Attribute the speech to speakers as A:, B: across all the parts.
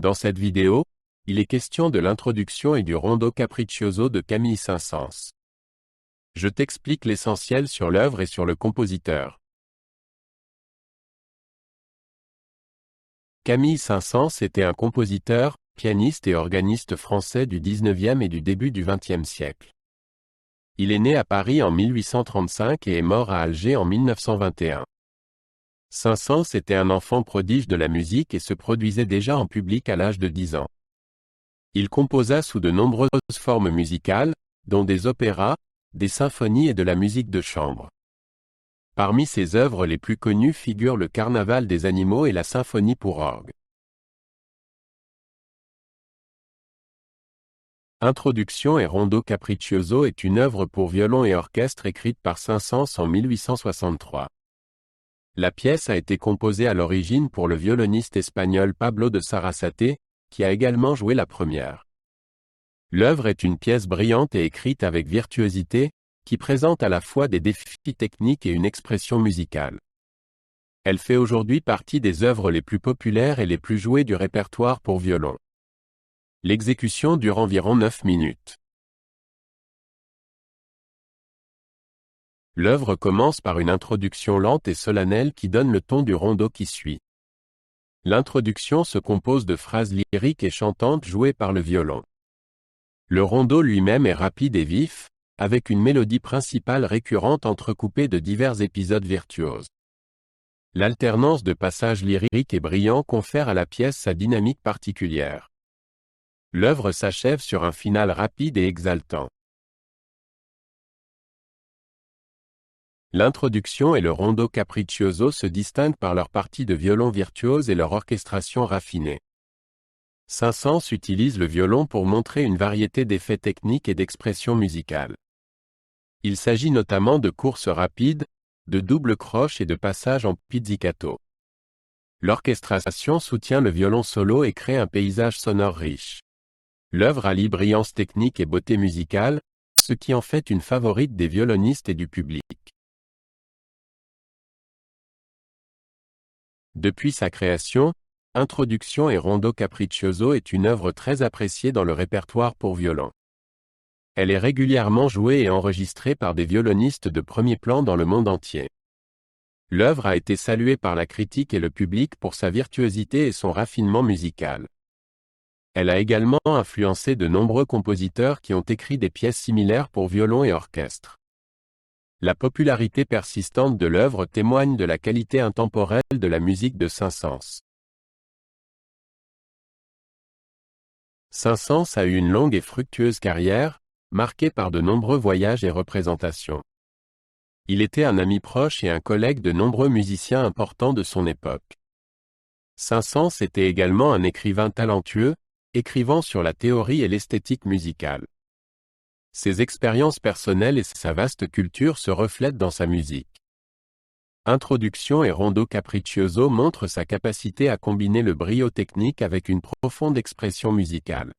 A: Dans cette vidéo, il est question de l'introduction et du rondo capriccioso de Camille Saint-Saëns. Je t'explique l'essentiel sur l'œuvre et sur le compositeur. Camille Saint-Saëns était un compositeur, pianiste et organiste français du XIXe et du début du XXe siècle. Il est né à Paris en 1835 et est mort à Alger en 1921. Saint-Saëns était un enfant prodige de la musique et se produisait déjà en public à l'âge de 10 ans. Il composa sous de nombreuses formes musicales, dont des opéras, des symphonies et de la musique de chambre. Parmi ses œuvres les plus connues figurent le Carnaval des animaux et la Symphonie pour orgue. Introduction et rondo capriccioso est une œuvre pour violon et orchestre écrite par Saint-Saëns en 1863. La pièce a été composée à l'origine pour le violoniste espagnol Pablo de Sarasate, qui a également joué la première. L'œuvre est une pièce brillante et écrite avec virtuosité, qui présente à la fois des défis techniques et une expression musicale. Elle fait aujourd'hui partie des œuvres les plus populaires et les plus jouées du répertoire pour violon. L'exécution dure environ 9 minutes. L'œuvre commence par une introduction lente et solennelle qui donne le ton du rondo qui suit. L'introduction se compose de phrases lyriques et chantantes jouées par le violon. Le rondo lui-même est rapide et vif, avec une mélodie principale récurrente entrecoupée de divers épisodes virtuoses. L'alternance de passages lyriques et brillants confère à la pièce sa dynamique particulière. L'œuvre s'achève sur un final rapide et exaltant. L'introduction et le rondo capriccioso se distinguent par leur partie de violon virtuose et leur orchestration raffinée. Saint-Saëns utilise le violon pour montrer une variété d'effets techniques et d'expressions musicales. Il s'agit notamment de courses rapides, de doubles croches et de passages en pizzicato. L'orchestration soutient le violon solo et crée un paysage sonore riche. L'œuvre allie brillance technique et beauté musicale, ce qui en fait une favorite des violonistes et du public. Depuis sa création, Introduction et rondo capriccioso est une œuvre très appréciée dans le répertoire pour violon. Elle est régulièrement jouée et enregistrée par des violonistes de premier plan dans le monde entier. L'œuvre a été saluée par la critique et le public pour sa virtuosité et son raffinement musical. Elle a également influencé de nombreux compositeurs qui ont écrit des pièces similaires pour violon et orchestre. La popularité persistante de l'œuvre témoigne de la qualité intemporelle de la musique de Saint-Saëns. Saint-Saëns a eu une longue et fructueuse carrière, marquée par de nombreux voyages et représentations. Il était un ami proche et un collègue de nombreux musiciens importants de son époque. Saint-Saëns était également un écrivain talentueux, écrivant sur la théorie et l'esthétique musicale. Ses expériences personnelles et sa vaste culture se reflètent dans sa musique. Introduction et rondo capriccioso montrent sa capacité à combiner le brio technique avec une profonde expression musicale.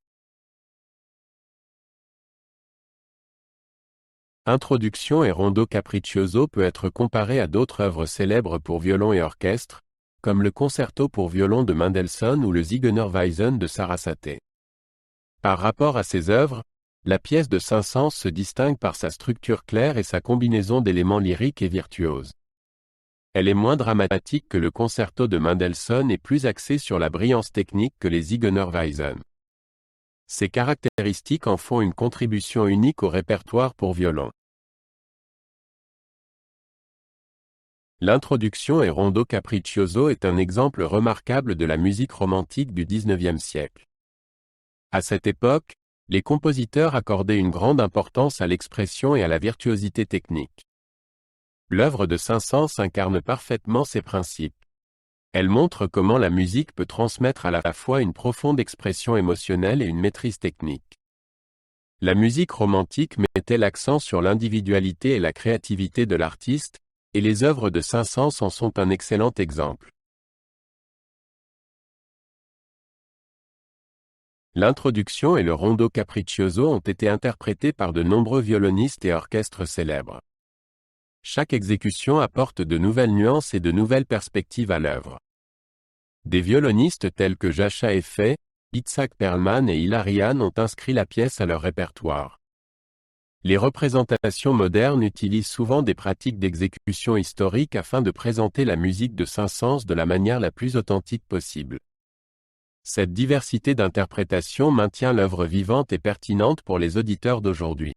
A: Introduction et rondo capriccioso peut être comparé à d'autres œuvres célèbres pour violon et orchestre, comme le concerto pour violon de Mendelssohn ou le Zigeunerweisen de Sarasate. Par rapport à ces œuvres, la pièce de Saint-Saëns se distingue par sa structure claire et sa combinaison d'éléments lyriques et virtuoses. Elle est moins dramatique que le concerto de Mendelssohn et plus axée sur la brillance technique que les Zigeunerweisen. Ces caractéristiques en font une contribution unique au répertoire pour violon. L'introduction et rondo capriccioso est un exemple remarquable de la musique romantique du XIXe siècle. À cette époque, les compositeurs accordaient une grande importance à l'expression et à la virtuosité technique. L'œuvre de Saint-Saëns incarne parfaitement ces principes. Elle montre comment la musique peut transmettre à la fois une profonde expression émotionnelle et une maîtrise technique. La musique romantique mettait l'accent sur l'individualité et la créativité de l'artiste, et les œuvres de Saint-Saëns en sont un excellent exemple. L'introduction et le rondo capriccioso ont été interprétés par de nombreux violonistes et orchestres célèbres. Chaque exécution apporte de nouvelles nuances et de nouvelles perspectives à l'œuvre. Des violonistes tels que Jacha Effay, Itzhak Perlman et Hilary Hahn ont inscrit la pièce à leur répertoire. Les représentations modernes utilisent souvent des pratiques d'exécution historique afin de présenter la musique de Saint-Saëns de la manière la plus authentique possible. Cette diversité d'interprétation maintient l'œuvre vivante et pertinente pour les auditeurs d'aujourd'hui.